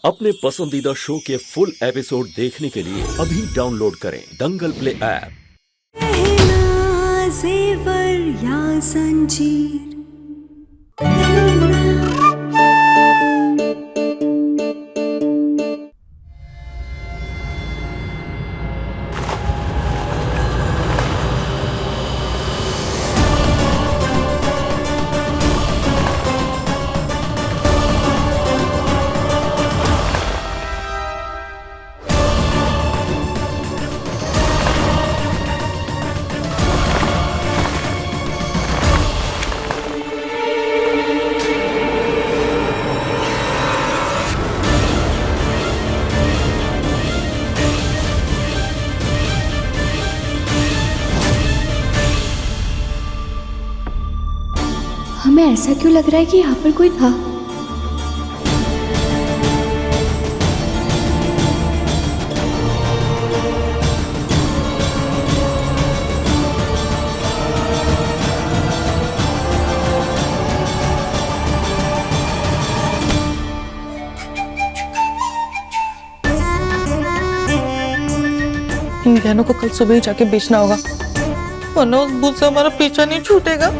अपने पसंदीदा शो के फुल एपिसोड देखने के लिए अभी डाउनलोड करें दंगल प्ले ऐप। पहला जेवर या जंजीर हमें ऐसा क्यों लग रहा है कि यहाँ पर कोई था? इन गहनों को कल सुबह ही जाके बेचना होगा, वरना उस भूत से हमारा पीछा नहीं छूटेगा।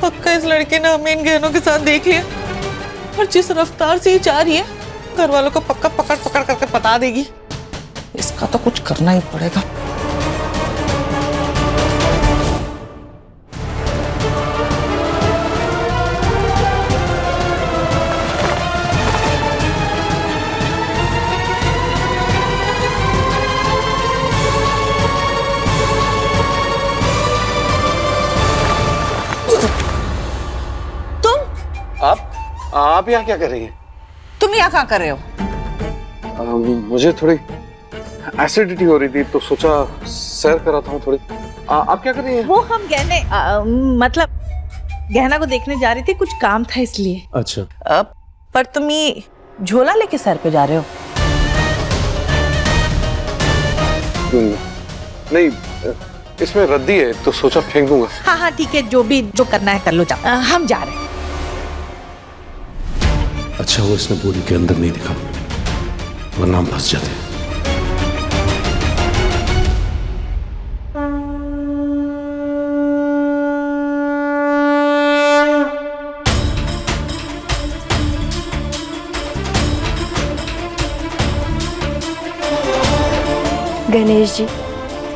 पक्का इस लड़के ने हमें इन गहनों के साथ देख लिया और जिस रफ्तार से ये जा रही है, घर वालों को पक्का पकड़ पकड़ करके बता देगी। इसका तो कुछ करना ही पड़ेगा। आप यहाँ क्या कर रही हैं? तुम यहाँ क्या कर रहे हो? मुझे थोड़ी एसिडिटी हो रही थी तो सोचा सैर कराता हूँ थोड़ी। आप क्या कर रही हैं? वो हम गहने मतलब गहना को देखने जा रही थी, कुछ काम था इसलिए। अच्छा। पर तुम ये झोला लेके सर पे जा रहे हो? नहीं, इसमें रद्दी है तो सोचा फेंक दूंगा। हाँ हाँ ठीक है, जो करना है कर लो, जाओ। हम जा रहे हैं। अच्छा वो इसने बोरी के अंदर नहीं दिखा, वरना हम फंस जाते। गणेश जी,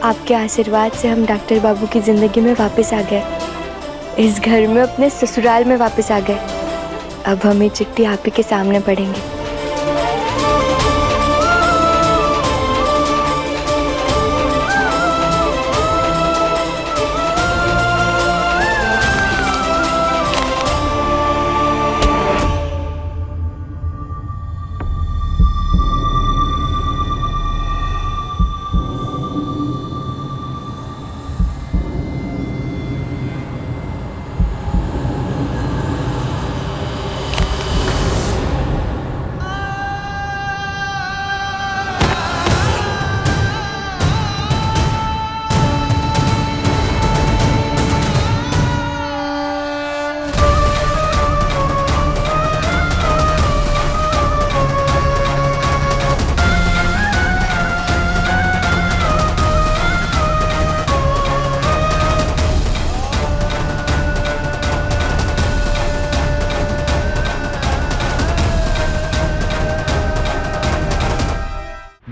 आपके आशीर्वाद से हम डॉक्टर बाबू की जिंदगी में वापस आ गए, इस घर में अपने ससुराल में वापस आ गए। अब हम ये चिट्ठी आप ही के सामने पढ़ेंगे।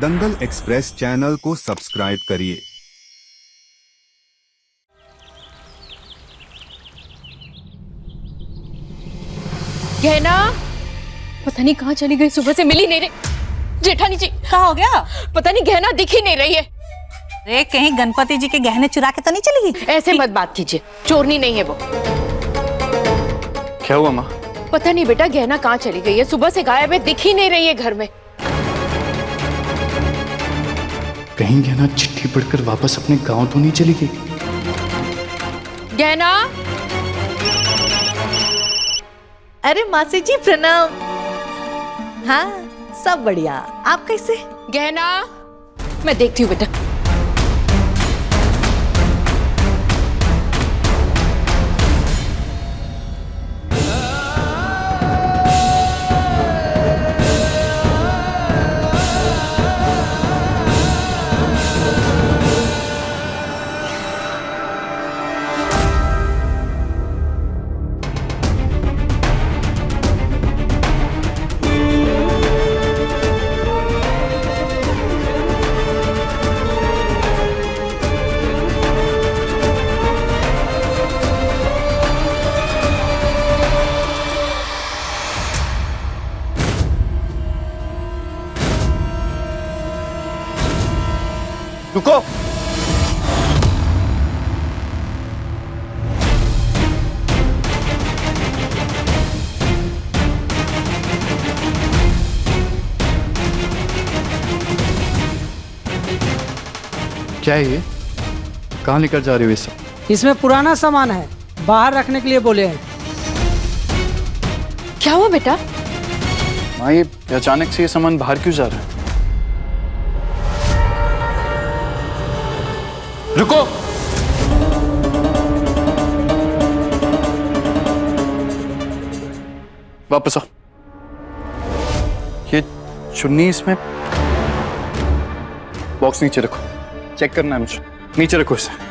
दंगल एक्सप्रेस चैनल को सब्सक्राइब करिए। गहना पता नहीं कहाँ चली गई, सुबह से मिली नहीं रही। जेठानी जी क्या हो गया? पता नहीं गहना दिख ही नहीं रही है। अरे कहीं गणपति जी के गहने चुरा के तो नहीं चली गई? ऐसे मत बात कीजिए, चोरनी नहीं है वो। क्या हुआ माँ? पता नहीं बेटा, गहना कहाँ चली गई है, सुबह से गायब है, दिख ही नहीं रही है घर में। कहीं गहना चिट्ठी पढ़कर वापस अपने गांव तो नहीं चली गई? गहना, अरे मासी जी प्रणाम। हाँ सब बढ़िया, आप कैसे? गहना, मैं देखती हूँ बेटा। रुको। क्या है ये? कहाँ लेकर जा रहे हो ये सब? इसमें पुराना सामान है, बाहर रखने के लिए बोले हैं। क्या हुआ बेटा? माँ, ये अचानक से ये सामान बाहर क्यों जा रहा है? रुको। वापस आओ। ये चुन्नी इसमें, बॉक्स नीचे रखो, चेक करना है मुझे। नीचे रखो इसे।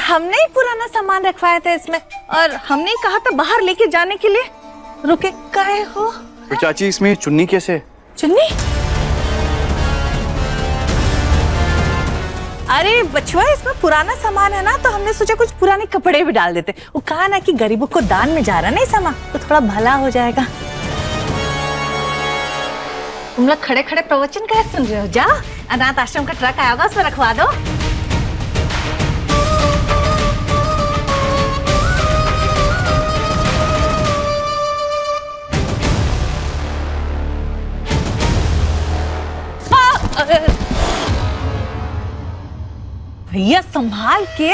हमने ही पुराना सामान रखवाया था इसमें, और हमने ही कहा था बाहर लेके जाने के लिए। रुके काहे हो? तो चाची, इसमें चुन्नी कैसे? चुन्नी? अरे बचवा, इसमें पुराना सामान है ना, तो हमने सोचा कुछ पुराने कपड़े भी डाल देते। वो कहा ना कि गरीबों को दान में जा रहा नहीं सामान, तो थोड़ा भला हो जाएगा। तुम लोग खड़े खड़े प्रवचन क्या सुन रहे हो? जाओ, अनाथ आश्रम का ट्रक आया होगा, उसमें रखवा दो। भैया संभाल के।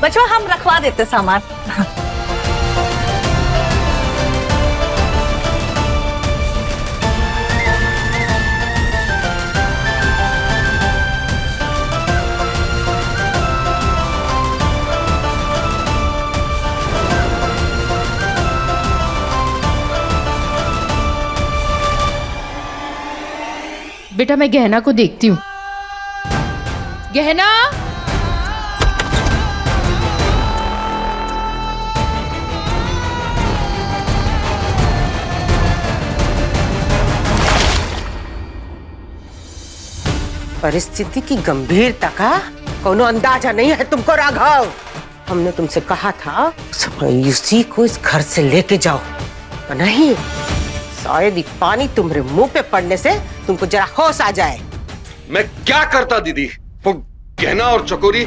बच्चों, हम रखवा देते सामान। बेटा, मैं गहना को देखती हूँ। गहना, परिस्थिति की गंभीरता का कोनो अंदाजा नहीं है तुमको राघव। हमने तुमसे कहा था इसी को इस घर से लेके जाओ, नहीं शायद ये पानी तुम्हारे मुंह पे पड़ने से तुमको जरा होश आ जाए। मैं क्या करता दीदी? वो गहना और चकोरी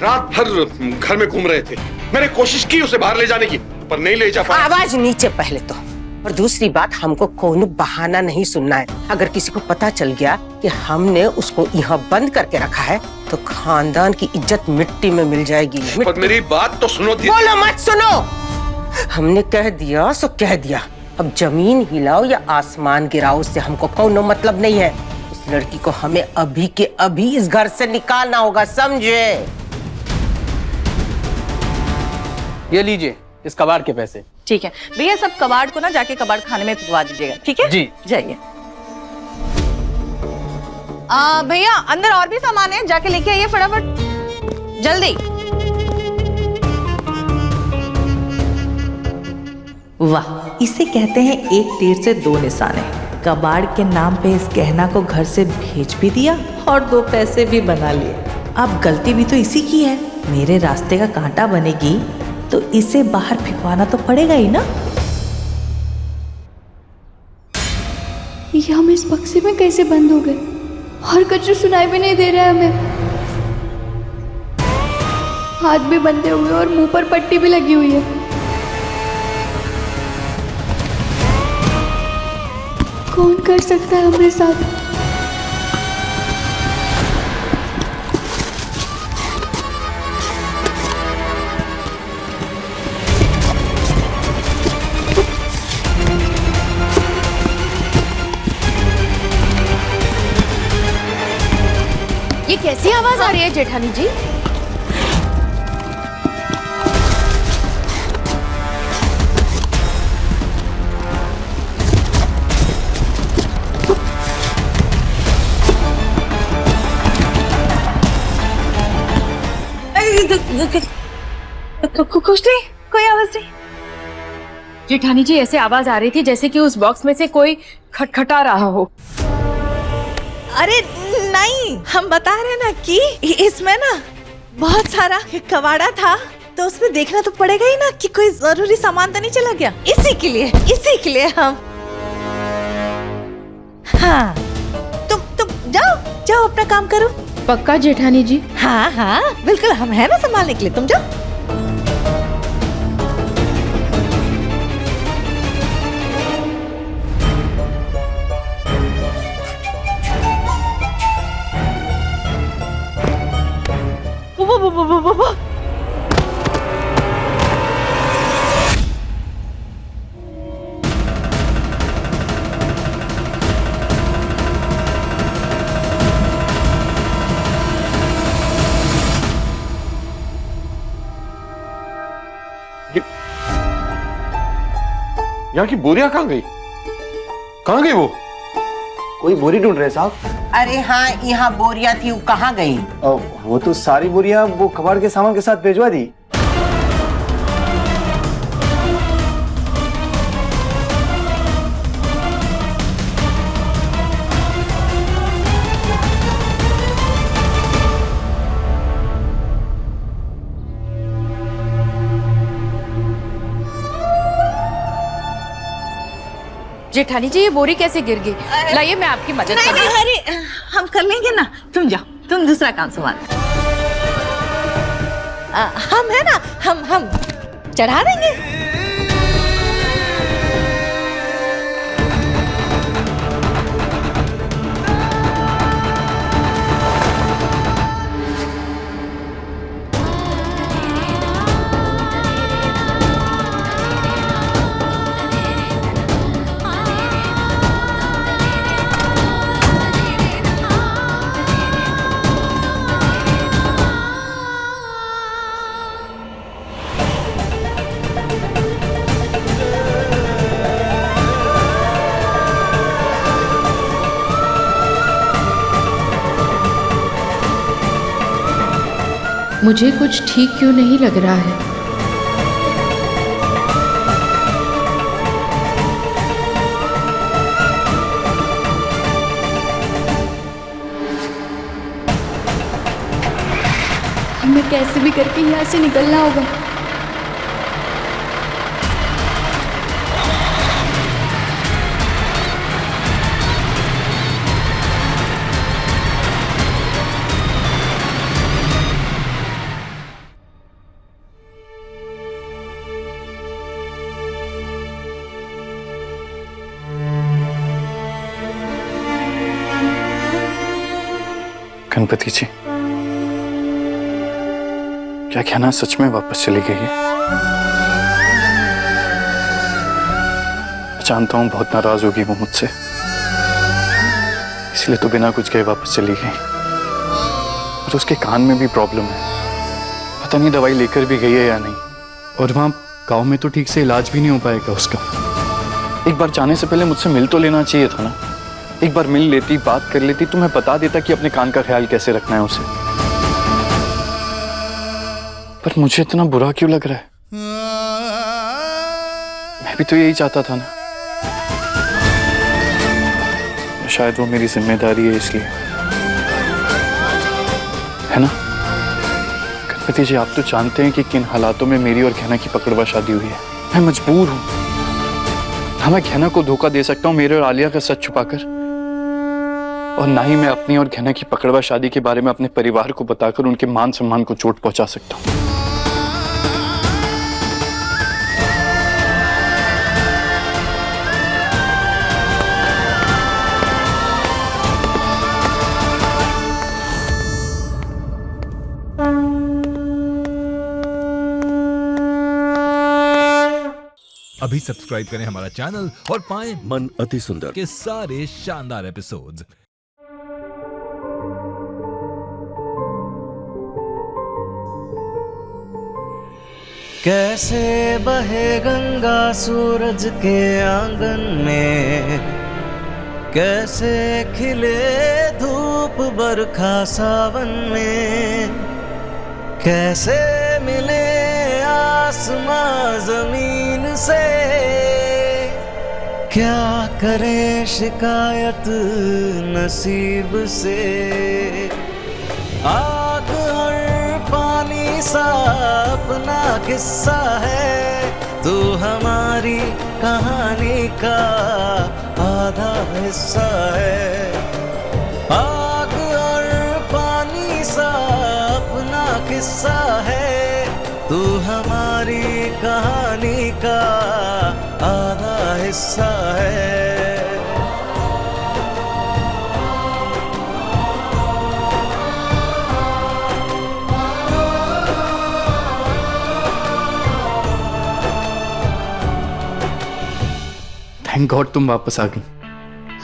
रात भर घर में घूम रहे थे। मैंने कोशिश की उसे बाहर ले जाने की, पर नहीं ले जा पाया। आवाज नीचे पहले तो। और दूसरी बात, हमको कोनो बहाना नहीं सुनना है। अगर किसी को पता चल गया कि हमने उसको यहाँ बंद करके रखा है, तो खानदान की इज्जत मिट्टी में मिल जाएगी। पर मेरी बात तो सुनो दीदी। बोलो मत, सुनो। हमने कह दिया सो कह दिया। अब जमीन हिलाओ या आसमान गिराओ, उससे हमको कोनो मतलब नहीं है। उस लड़की को हमें अभी के अभी इस घर से निकालना होगा, समझे? ये लीजिए इस कबाड़ के पैसे। ठीक है भैया, सब कबाड़ को ना जाके कबाड़ खाने में भिजवा दीजिएगा, ठीक है जी। जाइए। भैया, अंदर और भी सामान है, जाके लेके आइए फटाफट, जल्दी। वाह, इसे कहते हैं एक तीर से दो निशाने। कबाड़ के नाम पे इस गहना को घर से भेज भी दिया और दो पैसे भी बना लिए। अब गलती भी तो इसी की है। मेरे रास्ते का कांटा बनेगी तो इसे बाहर फेंकवाना तो पड़ेगा ही ना। ये हम इस बक्से में कैसे बंद हो गए और कुछ सुनाई भी नहीं दे रहा है हमें। हाथ भी बंधे हुए और मुंह पर पट्टी भी लगी हुई है। कौन कर सकता है हमारे साथ? ये कैसी आवाज आ रही है जेठानी जी? कुछ नहीं, कोई आवाज नहीं। जेठानी जी ऐसे आवाज आ रही थी जैसे कि उस बॉक्स में से कोई खटखटा रहा हो। अरे नहीं, हम बता रहे ना कि इसमें ना बहुत सारा कबाड़ा था, तो उसमें देखना तो पड़ेगा ही ना कि कोई जरूरी सामान तो नहीं चला गया। इसी के लिए हम। हाँ, तुम जाओ अपना काम करो। पक्का जेठानी जी? हाँ हाँ बिल्कुल, हम है ना संभालने के लिए, तुम जाओ। वो यहाँ की बोरियां कहाँ गई? कहाँ गई वो? कोई बोरी ढूंढ रहे साहब। अरे हाँ, यहाँ बोरियां थी, वो कहाँ गई? वो तो सारी बोरियां वो कबाड़ के सामान के साथ भिजवा दी। जेठानी जी ये बोरी कैसे गिर गई? लाइए मैं आपकी मदद नहीं करूंगी। नहीं, अरे हम कर लेंगे ना, तुम जाओ, तुम दूसरा काम संभाल। हम है ना, हम चढ़ा देंगे। मुझे कुछ ठीक क्यों नहीं लग रहा है। हमें कैसे भी करके यहाँ से निकलना होगा। गणपति जी, क्या कहना सच में वापस चली गई है? जानता हूं बहुत नाराज होगी वो मुझसे, इसलिए तो बिना कुछ कहे वापस चली गई। और उसके कान में भी प्रॉब्लम है, पता नहीं दवाई लेकर भी गई है या नहीं। और वहां गांव में तो ठीक से इलाज भी नहीं हो पाएगा उसका। एक बार जाने से पहले मुझसे मिल तो लेना चाहिए था ना। एक बार मिल लेती, बात कर लेती, तो मैं बता देता कि अपने कान का ख्याल कैसे रखना है उसे। पर मुझे इतना बुरा क्यों लग रहा है? मैं भी तो यही चाहता था ना। शायद वो मेरी जिम्मेदारी है इसलिए, है ना? गणपति जी, आप तो जानते हैं कि किन हालातों में मेरी और गहना की पकड़वा शादी हुई है। मैं मजबूर हूं। ना मैं गहना को धोखा दे सकता हूं मेरे और आलिया का सच छुपाकर, और ना ही मैं अपनी और गहना की पकड़वा शादी के बारे में अपने परिवार को बताकर उनके मान सम्मान को चोट पहुंचा सकता हूं। अभी सब्सक्राइब करें हमारा चैनल और पाएं मन अति सुंदर के सारे शानदार एपिसोड्स। कैसे बहे गंगा सूरज के आंगन में, कैसे खिले धूप बरखा सावन में, कैसे मिले आसमां जमीन से, क्या करे शिकायत नसीब से। आग हर पानी सा अपना किस्सा है, तू हमारी कहानी का आधा हिस्सा है। आग और पानी सा अपना किस्सा है, तू हमारी कहानी का आधा हिस्सा है। थैंक गॉड तुम वापस आ गई।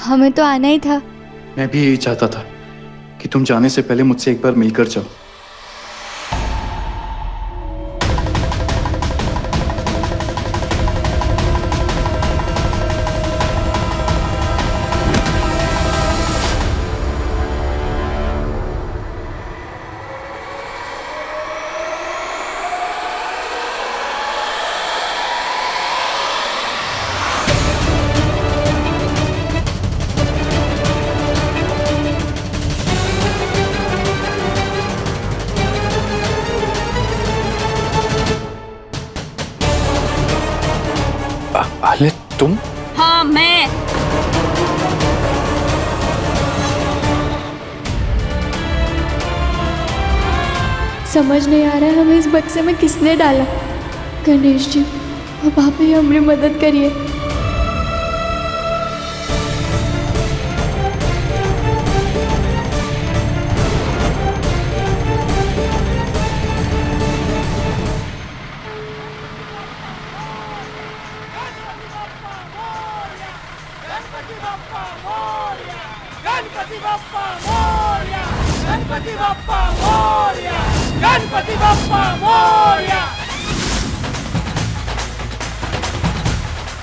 हमें तो आना ही था। मैं भी यही चाहता था कि तुम जाने से पहले मुझसे एक बार मिलकर जाओ। आलिया तुम? हाँ मैं। समझ नहीं आ रहा है हमें इस बक्से में किसने डाला। गणेश जी अब आप ही हमारी मदद करिए।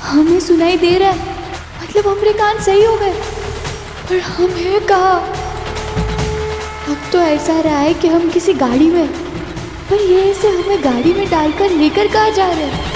हमें सुनाई दे रहा है, मतलब हमारे कान सही हो गए, पर हम हैं कहाँ? अब तो ऐसा रहा है कि हम किसी गाड़ी में, पर ये ऐसे हमें गाड़ी में डालकर लेकर कहाँ जा रहे हैं?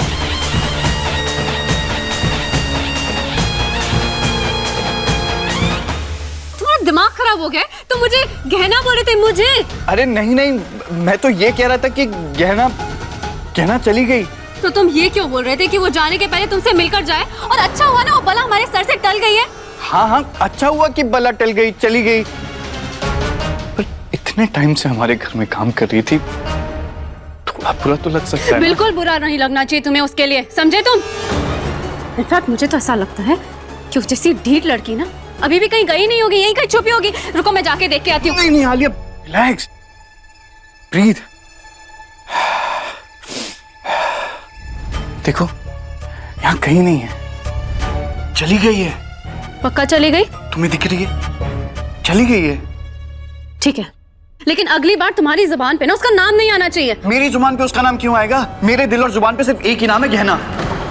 तुम्हारा दिमाग खराब हो गया? तो मुझे गहना बोले थे मुझे। अरे नहीं नहीं, मैं तो ये कह रहा था कि गहना चली गई। तो तुम ये क्यों बोल रहे थे कि वो जाने के पहले तुमसे मिलकर जाए? और अच्छा हुआ ना वो बला हमारे सर से टल गई है। हाँ अच्छा हुआ कि बला टल गई, चली गई। पर इतने टाइम से हमारे घर में काम कर रही थी, थोड़ा बुरा तो लग सकता है। बिल्कुल बुरा नहीं लगना चाहिए तुम्हें उसके लिए, समझे तुम? इनफैक्ट मुझे तो ऐसा लगता है कि उस जैसी ढीठ लड़की ना अभी भी कहीं गई नहीं होगी, यहीं कहीं छुपी होगी। रुको मैं जाके देख के आती हूँ। नहीं आलिया, रिलैक्स, ब्रीथ। देखो यहाँ कहीं नहीं है, चली गई है। पक्का चली गई? तुम्हें दिख रही है, चली गई है। ठीक है, लेकिन अगली बार तुम्हारी जुबान पे ना उसका नाम नहीं आना चाहिए। मेरी जुबान पे उसका नाम क्यों आएगा? मेरे दिल और जुबान पे सिर्फ एक ही नाम है, गहना।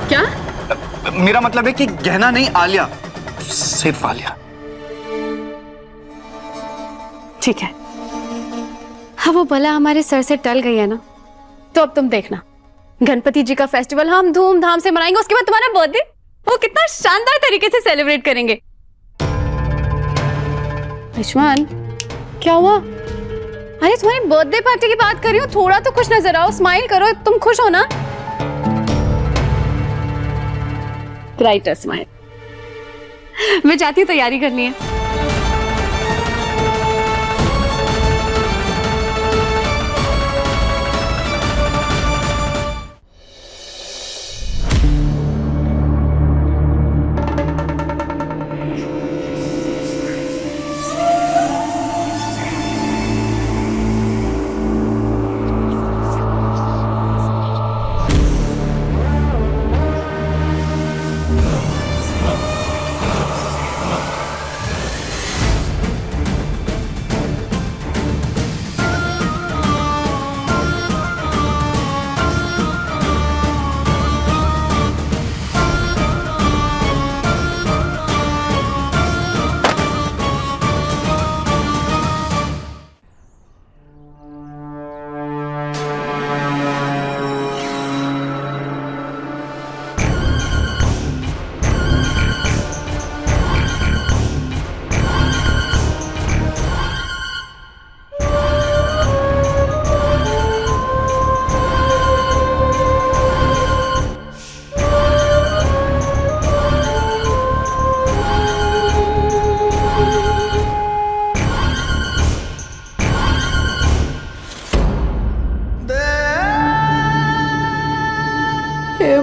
क्या? मेरा मतलब है कि गहना नहीं, आलिया, सिर्फ आलिया। ठीक है, हाँ वो भला हमारे सर से टल गई है ना, तो अब तुम देखना गणपति जी का फेस्टिवल हम धूमधाम से मनाएंगे। उसके बाद तुम्हारा बर्थडे वो कितना शानदार तरीके से सेलिब्रेट करेंगे। आयुष्मान क्या हुआ? अरे तुम्हारी बर्थडे पार्टी की बात कर रही हूँ, थोड़ा तो खुश नजर आओ, स्माइल करो। तुम खुश हो ना? Brighter smile. मैं जाती हूँ, तैयारी करनी है।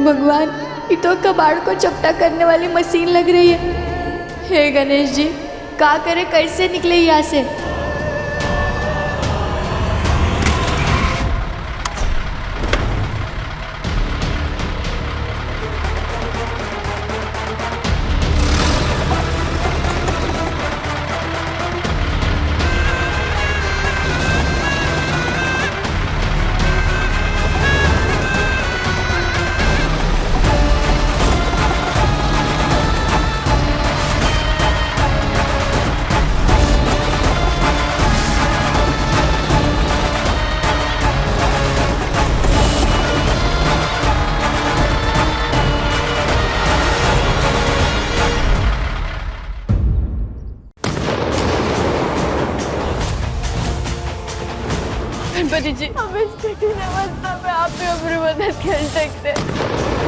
भगवान, ये तो कबाड़ को चपटा करने वाली मशीन लग रही है। हे गणेश जी, क्या करे, कैसे निकले यहाँ से? गणपति जी, अब इस कठिन अवस्था में आप भी हमारी मदद कर सकते हैं।